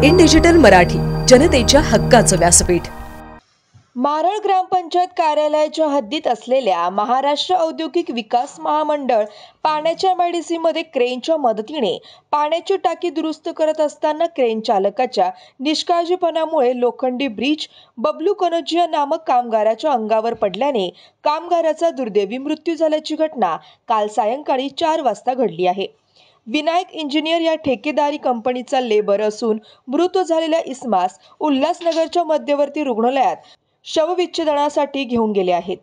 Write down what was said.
In digital Marathi, जनतेच्या हक्काचं व्यासपीठ। मारळ ग्रामपंचायत कार्यालयाच्या हद्दीत असलेल्या महाराष्ट्र औद्योगिक विकास महामंडळ पाण्याच्या मेडिसीमध्ये क्रेनच्या मदतीने पाण्याची टाकी दुरुस्त करत असताना क्रेन चालकाच्या निष्काळजीपणामुळे लोखंडी ब्रिज बबलू कनोजिया नामक कामगाराच्या अंगावर पडल्याने कामगाराचा दुर्दैवी मृत्यू झाल्याची घटना काल सायंकाळी 4 वाजता घडली आहे। विनायक इंजिनियर या ठेकेदारी कंपनीचा लेबर असून मृत झालेल्या इस्मास उल्हासनगरच्या मध्यवर्ती रुग्णालयात शवविच्छेदनासाठी घेऊन गेले आहेत।